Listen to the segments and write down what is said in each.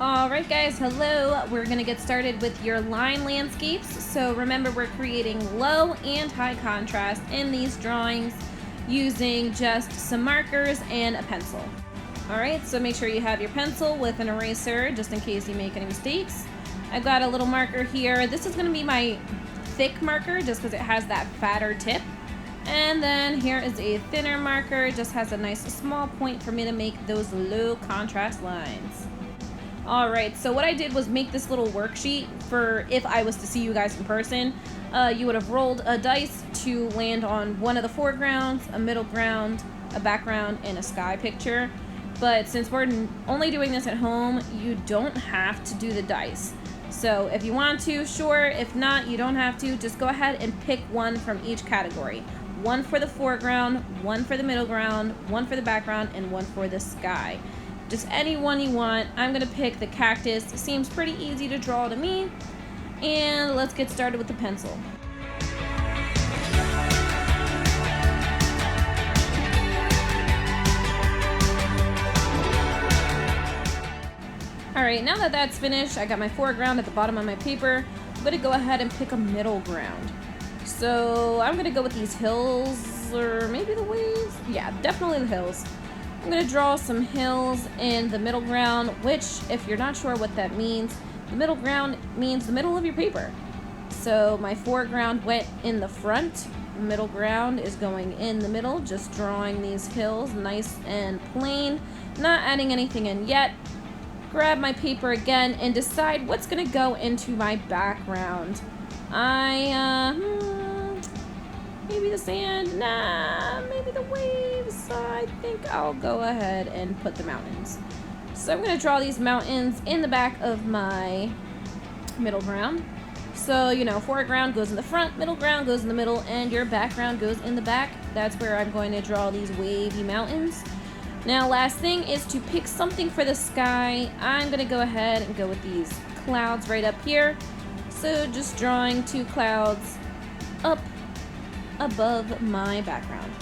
Alright guys, hello. We're going to get started with your line landscapes. So remember, we're creating low and high contrast in these drawings using just some markers and a pencil. Alright, so make sure you have your pencil with an eraser just in case you make any mistakes. I've got a little marker here. This is going to be my thick marker just because it has that fatter tip. And then here is a thinner marker, just has a nice small point for me to make those low contrast lines. Alright, so what I did was make this little worksheet for if I was to see you guys in person. You would have rolled a dice to land on one of the foregrounds, a middle ground, a background, and a sky picture. But since we're only doing this at home, you don't have to do the dice. So if you want to, sure. If not, you don't have to. Just go ahead and pick one from each category. One for the foreground, one for the middle ground, one for the background, and one for the sky. Just any one you want. I'm going to pick the cactus. It seems pretty easy to draw to me. And let's get started with the pencil. Alright, now that that's finished, I got my foreground at the bottom of my paper. I'm going to go ahead and pick a middle ground. So I'm going to go with these hills, or maybe the waves? Yeah, definitely the hills. I'm going to draw some hills in the middle ground, which, if you're not sure what that means, the middle ground means the middle of your paper. So my foreground went in the front, middle ground is going in the middle, just drawing these hills nice and plain, not adding anything in yet. Grab my paper again and decide what's going to go into my background. Maybe the sand, nah, maybe the waves. I think I'll go ahead and put the mountains. So I'm going to draw these mountains in the back of my middle ground. So, foreground goes in the front, middle ground goes in the middle, and your background goes in the back. That's where I'm going to draw these wavy mountains. Now, last thing is to pick something for the sky. I'm going to go ahead and go with these clouds right up here. So just drawing two clouds up above my background.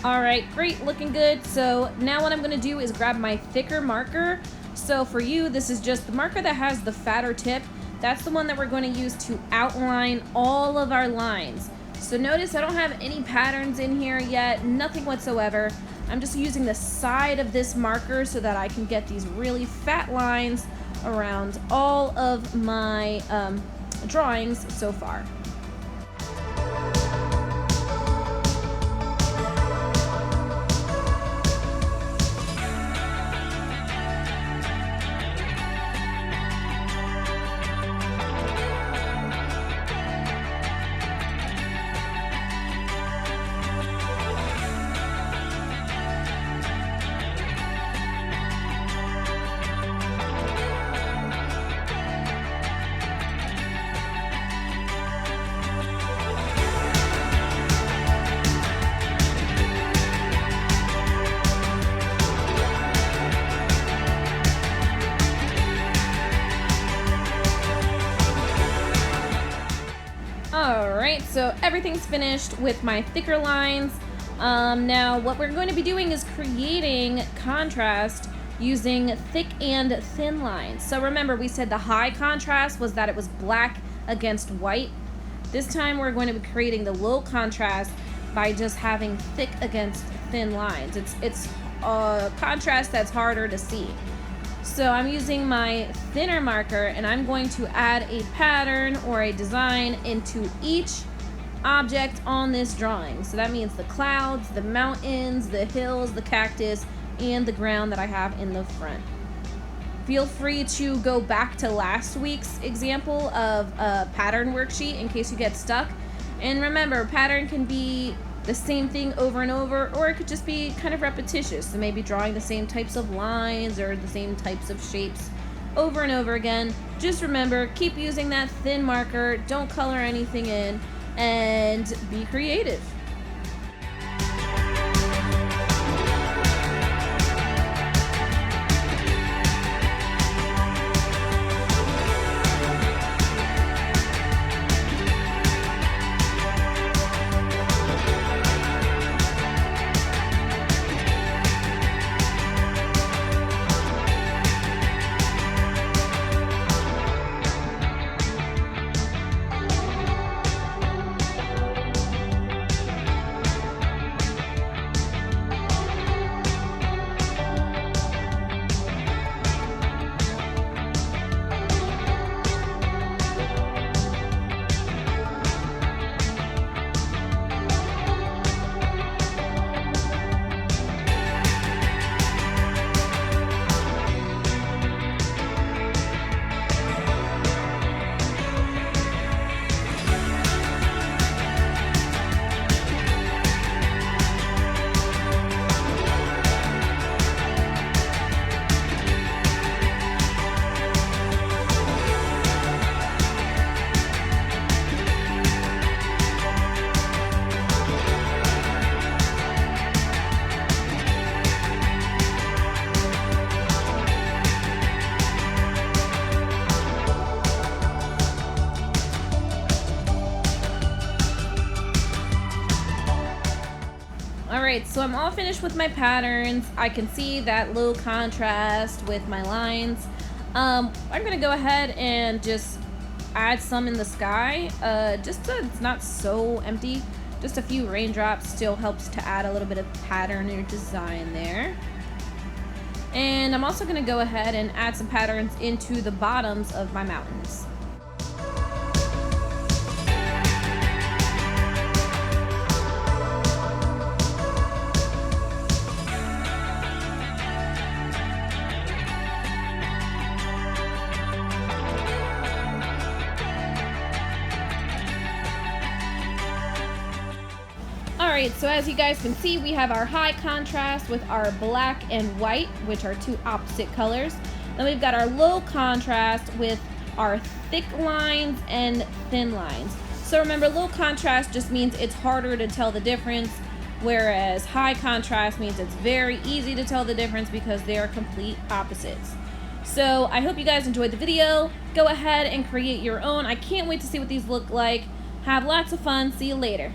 Alright, great, looking good. So now what I'm going to do is grab my thicker marker. So for you, this is just the marker that has the fatter tip. That's the one that we're going to use to outline all of our lines. So notice I don't have any patterns in here yet, nothing whatsoever. I'm just using the side of this marker so that I can get these really fat lines around all of my drawings so far. Alright, so everything's finished with my thicker lines. Now what we're going to be doing is creating contrast using thick and thin lines. So remember, we said the high contrast was that it was black against white. This time we're going to be creating the low contrast by just having thick against thin lines. It's a contrast that's harder to see. So I'm using my thinner marker and I'm going to add a pattern or a design into each object on this drawing. So that means the clouds, the mountains, the hills, the cactus, and the ground that I have in the front. Feel free to go back to last week's example of a pattern worksheet in case you get stuck. And remember, pattern can be the same thing over and over, or it could just be kind of repetitious. So maybe drawing the same types of lines or the same types of shapes over and over again. Just remember, keep using that thin marker, don't color anything in, and be creative. Alright, so I'm all finished with my patterns. I can see that low contrast with my lines. I'm gonna go ahead and just add some in the sky, just so it's not so empty. Just a few raindrops still helps to add a little bit of pattern or design there. And I'm also gonna go ahead and add some patterns into the bottoms of my mountains. Alright, so as you guys can see, we have our high contrast with our black and white, which are two opposite colors. Then we've got our low contrast with our thick lines and thin lines. So remember, low contrast just means it's harder to tell the difference, whereas high contrast means it's very easy to tell the difference because they are complete opposites. So I hope you guys enjoyed the video. Go ahead and create your own. I can't wait to see what these look like. Have lots of fun. See you later.